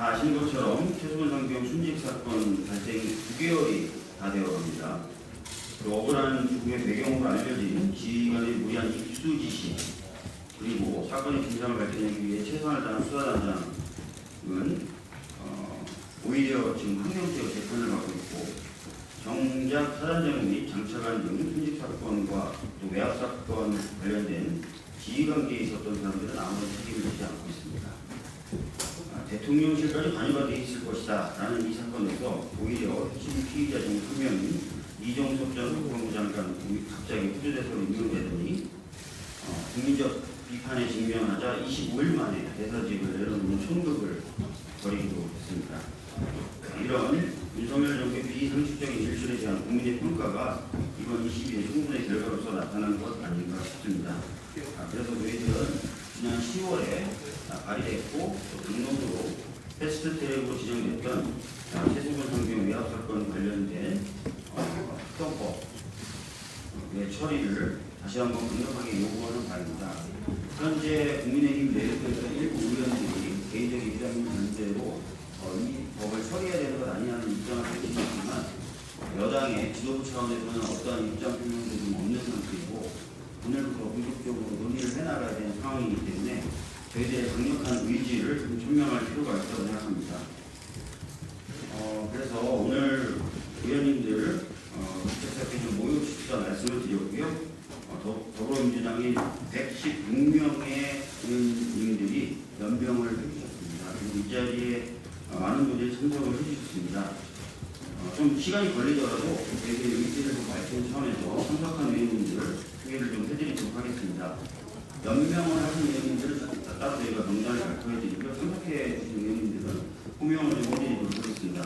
다 아시는 것처럼 최수근 상병 순직 사건 발생이 9개월이 다 되어갑니다. 그리고 억울한 죽음의 배경으로 알려진 지휘관의 무리한 입수 지시, 그리고 사건의 진상을 밝혀내기 위해 최선을 다한 수사단장은 오히려 지금 항명죄로 재판을 받고 있고, 정작 사단장 및 장차관 등 순직 사건과 또 외압 사건 관련된 지휘관계에 있었던 사람들은 아무런 책임을 지지 않고 있습니다. 대통령실까지 관여가 돼 있을 것이다 라는 이 사건에서 오히려 핵심 피의자 중 한 명인 이종섭 전 국방부 장관 갑자기 후주대사로 임명되더니 국민적 비판에 직면하자 25일 만에 대사직을 내려놓는 총극을 벌이기도 했습니다. 이런 윤석열 정부의 비상식적인 실실에 대한 국민의 평가가 이번 22대 총선의 결과로서 나타난 것 아닌가 싶습니다. 그래서 저희들은 지난 10월에 발의됐고 등록으로 패스트트랙으로 지정됐던 최수근 상병 외압 사건 관련된 특검법의 처리를 다시 한번 강력하게 요구하는 바입니다. 현재 국민의힘 내부에서 일부 의원들이 개인적 입장인 문제로 이 법을 처리해야 되는 것 아니냐는 입장을 밝히지만 여당의 지도부 차원에서는 어떠한 입장 표명도 좀 없는 상태이고 오늘부터 본격적으로 논의를 해나가야 되는 상황이기 때문에 저희들의 강력한 의지를 좀 천명할 필요가 있다고 생각합니다. 그래서 오늘 의원님들 국회의원님 좀 모욕식사 말씀을 드렸고요. 더불어민주당의 116명의 의원님들이 연병을 해주셨습니다. 그리고 이 자리에 많은 분들이 참석을 해주셨습니다. 좀 시간이 걸리더라도 저희들의 의지를 좀 밝히는 차원에서 참석한 의원님들을 소개를 좀 해드리도록 하겠습니다. 연명을 하신 의원님들은 따로 저희가 명단을 발표해드리고요. 참석해 주신 의원님들은 호명을 좀 해드리도록 하겠습니다.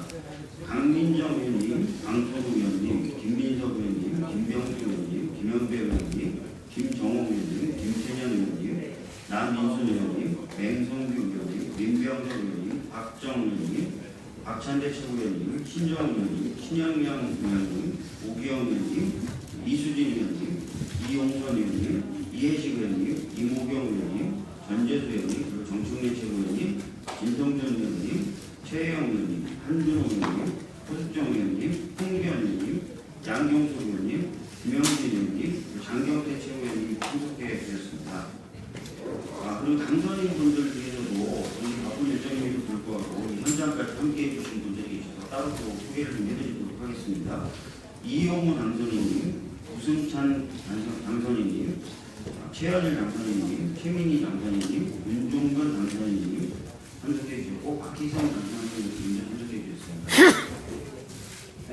강민정 의원님, 강선우 의원님, 김민석 의원님, 김병수 의원님, 김현배 의원님, 김정호 의원님, 김태년 의원님, 남민순 의원님, 맹성규 의원님, 민병석 의원님, 박정 의원님, 박찬대 최고위원님, 신정 의원님, 신영명 의원님, 오기영 의원님, 이수진 의원님, 이용선 의원님, 이해식 의원님, 이모경 의원님, 전재수 의원님, 그리고 정청래 최고위원님, 김성준 의원님, 최혜영 의원님, 한준호 의원님, 호수정 의원님, 홍기현 의원님, 양경수 의원님, 김영진 의원님, 장경태 최고위원님이 참석해 주셨습니다. 그리고 당선인 분들 중에서도 오늘 바쁜 일정임에도 불구하고 현장까지 함께해 주신 분들이 계셔서 따로 또 소개를 좀 해드리도록 하겠습니다. 이용우 당선인님, 우승찬 당선인님, 최현일 당선인님, 최민희 당선인님, 윤종근 당선인님 참석해 주셨고 박희성 당선인님 참석해 주셨습니다. 네?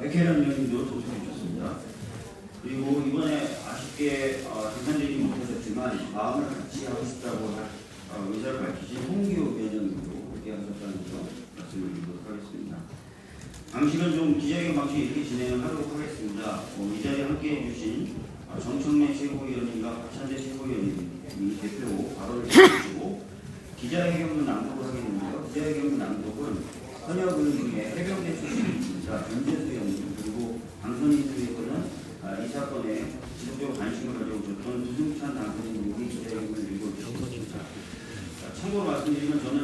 백혜련 의원님도 참석해 주셨습니다. 그리고 이번에 아쉽게 당선되지 못하셨지만 마음을 같이 하고 싶다고 의사를 밝히신 홍기호 위원장님도 그렇게 하셨다는 점 말씀을 드리도록 하겠습니다. 방식은 좀 기자회견 방식 이렇게 진행을 하도록 하겠습니다. 이 자리에 함께해 주신 정청래 최고위원님과 박찬대 최고위원님이 대표 발언을 해주시고 기자회견문 낭독을 하겠는데요. 기자회견문 낭독은 현역 의원님의 해병대 출신입니다. 전재수 의원님 그리고 당선인 중에서는 이 사건에 지속적으로 관심을 가져오셨던 부승찬 당선인님이 기자회견문을 읽어주셨습니다. 참고로 말씀드리면 저는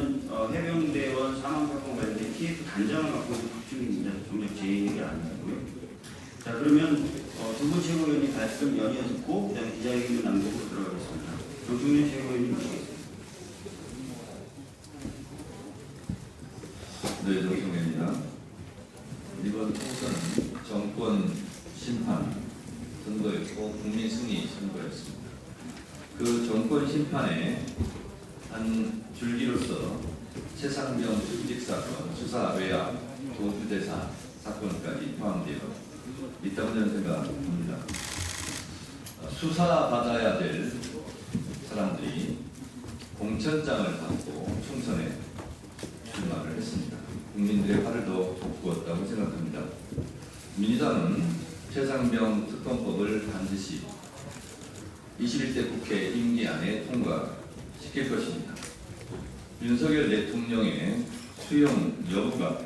해병대원 사망사건 관련된 TF 단장을 맡고 있는 학중입니다. 정작 제 얘기 아니고요. 자 그러면 두 분 최고위원님 말씀 연이어 듣고 그다음에 기자회견문 낭독으로 들어가겠습니다. 정충래 최고위원님 모시겠습니다. 네, 정충래입니다. 이번 총선은 정권 심판 선거였고 국민 승리 선거였습니다. 그 정권 심판에 한 줄기로서 최상병 순직 사건, 수사 외압, 도주대사 사건까지 포함되어 있다고 저는 생각합니다. 수사받아야 될 사람들이 공천장을 받고 총선에 출마를 했습니다. 국민들의 화를 더 돋구었다고 생각합니다. 민주당은 최상병 특검법을 반드시 21대 국회 임기 안에 통과시킬 것입니다. 윤석열 대통령의 수용 여부가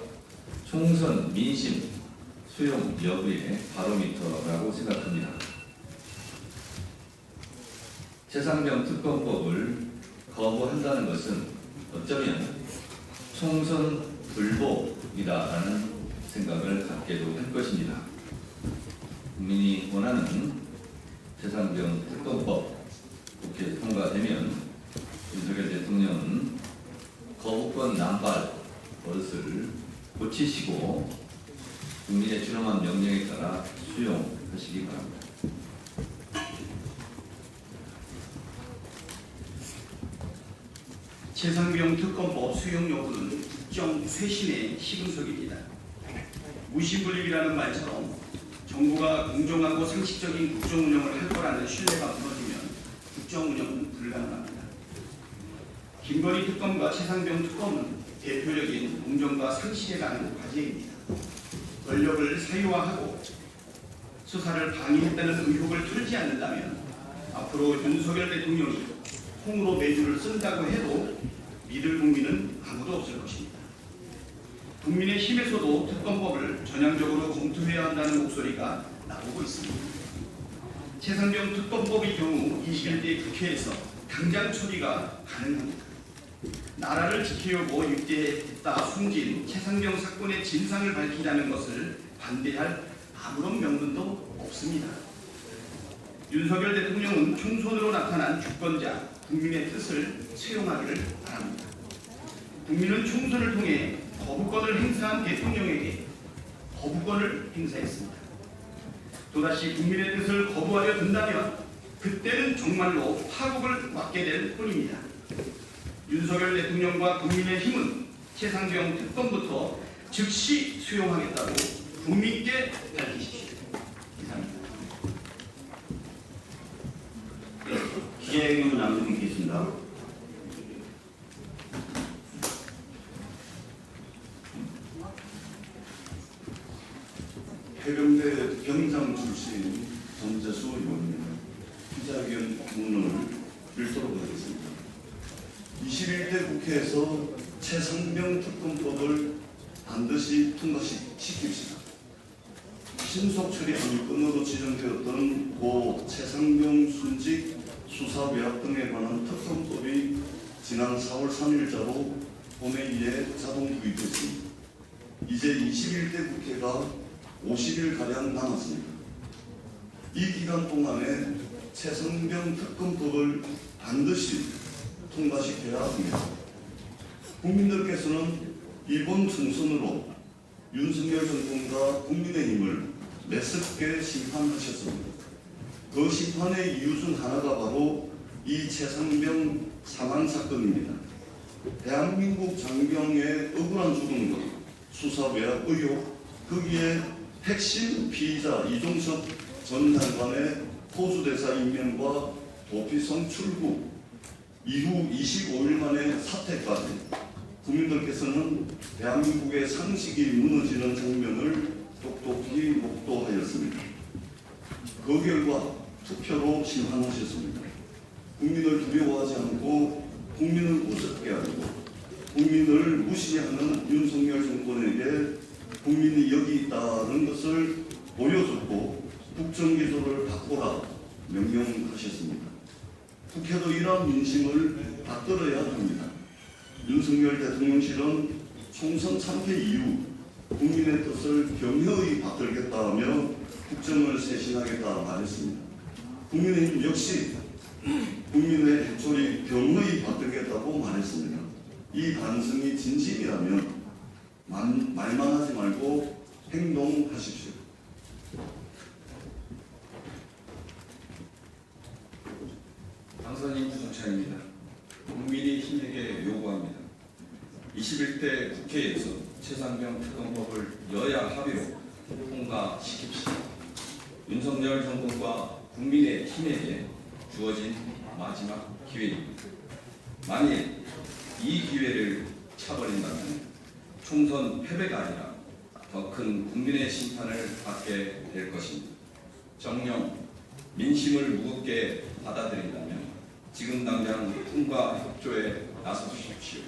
총선 민심 수용 여부의 바로미터라고 생각합니다. 최상병 특검법을 거부한다는 것은 어쩌면 총선 불복이다라는 생각을 갖게도 할 것입니다. 국민이 원하는 최상병 특검법 국회에서 통과되면 윤석열 대통령은 거부권 남발 버릇을 고치시고 국민의 준엄한 명령에 따라 수용하시기 바랍니다. 최상병 특검법 수용 여부는 국정 쇄신의 시금석입니다. 무신분립이라는 말처럼 정부가 공정하고 상식적인 국정 운영을 할 거라는 신뢰가 무너지면 국정 운영은 불가능합니다. 김건희 특검과 최상병 특검은 대표적인 공정과 상식에 관한 과제입니다. 권력을 사유화하고 수사를 방해했다는 의혹을 털지 않는다면 앞으로 윤석열 대통령이 콩으로 매주를 쓴다고 해도 믿을 국민은 아무도 없을 것입니다. 국민의힘에서도 특검법을 전향적으로 검토해야 한다는 목소리가 나오고 있습니다. 최상병 특검법의 경우 21대 국회에서 당장 처리가 가능합니다. 나라를 지키려고 유죄했다 숨진 최상병 사건의 진상을 밝히자는 것을 반대할 아무런 명분도 없습니다. 윤석열 대통령은 총선으로 나타난 주권자, 국민의 뜻을 수용하기를 바랍니다. 국민은 총선을 통해 거부권을 행사한 대통령에게 거부권을 행사했습니다. 또다시 국민의 뜻을 거부하려 든다면 그때는 정말로 파국을 맞게 될 뿐입니다. 윤석열 대통령과 국민의힘은 최상병 특검부터 즉시 수용하겠다고 국민께 밝히십시오. 이상입니다. 기자회견 남겨드리겠습니다. 해병대 병장 출신 전재수 의원입니다. 기자회견 문을 읽도록 하겠습니다. 21대 국회에서 최상병 특검법을 반드시 통과시킵시다. 신속 처리안이 건으로 지정되었던 고 최상병 순직 수사 외압 등에 관한 특검법이 지난 4월 3일자로 본회의에 자동 도입됐습니다. 이제 21대 국회가 50일가량 남았습니다. 이 기간 동안에 최상병 특검법을 반드시 통과시켜야 합니다. 국민들께서는 이번 총선으로 윤석열 정권과 국민의힘을 매섭게 심판하셨습니다. 그 심판의 이유 중 하나가 바로 이 최상병 사망 사건입니다. 대한민국 장병의 억울한 죽음과 수사 외압 의혹, 거기에 핵심 피의자 이종섭 전 장관의 호주대사 임명과 도피성 출국 이후 25일 만의 사퇴까지 국민들께서는 대한민국의 상식이 무너지는 장면을 똑똑히 목도하였습니다. 그 결과 투표로 심판하셨습니다. 국민을 두려워하지 않고 국민을 우습게 하고 국민을 무시하는 윤석열 정권에게 국민이 여기 있다는 것을 보여줬고 국정기조를 바꾸라 명령하셨습니다. 국회도 이러한 민심을 받들어야 합니다. 윤석열 대통령실은 총선 참패 이후 국민의 뜻을 겸허히 받들겠다 하며 국정을 쇄신하겠다 말했습니다. 국민의힘 역시 국민의 해초리 겸허히 받들겠다고 말했습니다. 이 반성이 진심이라면 말만 하지 말고 행동하십시오. 당선인 구성찬입니다. 국민의힘에게 요구합니다. 21대 국회에서 최상병 특검법을 여야 합의로 통과시킵시다. 윤석열 정권과 국민의힘에게 주어진 마지막 기회입니다. 만일 이 기회를 차버린다면 총선 패배가 아니라 더 큰 국민의 심판을 받게 될 것입니다. 정녕 민심을 무겁게 받아들인다면 지금 당장 통과 협조에 나서주십시오.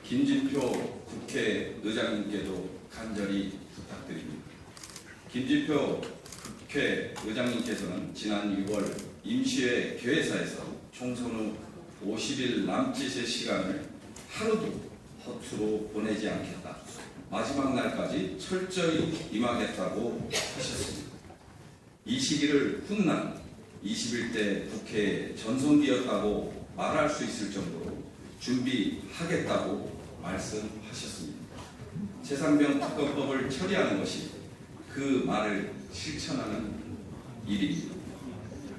김진표 국회의장님께도 간절히 부탁드립니다. 김진표 국회의장님께서는 지난 6월 임시회 개회사에서 총선 후 50일 남짓의 시간을 하루도 허투루 보내지 않겠다. 마지막 날까지 철저히 임하겠다고 하셨습니다. 이 시기를 훗날 21대 국회의 전성기였다고 말할 수 있을 정도로 준비하겠다고 말씀하셨습니다. 최상병 특검법을 처리하는 것이 그 말을 실천하는 일입니다.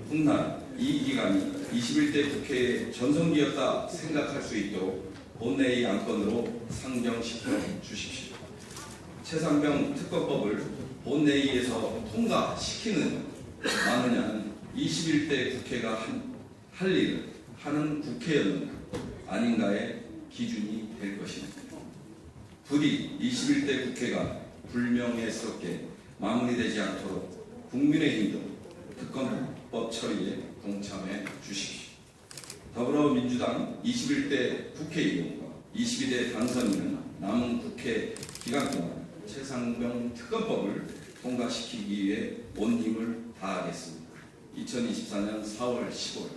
훗날 이 기간이 21대 국회의 전성기였다 생각할 수 있도록 본회의 안건으로 상정시켜 주십시오. 최상병 특검법을 본회의에서 통과시키는 마느냐는 21대 국회가 할 일을 하는 국회였는가 아닌가의 기준이 될 것입니다. 부디 21대 국회가 불명예스럽게 마무리되지 않도록 국민의힘도 특검법 처리에 동참해 주십시오. 더불어민주당 21대 국회의원과 22대 당선인은 남은 국회 기간 동안 최상병 특검법을 통과시키기 위해 온 힘을 다하겠습니다. 2024년 4월 15일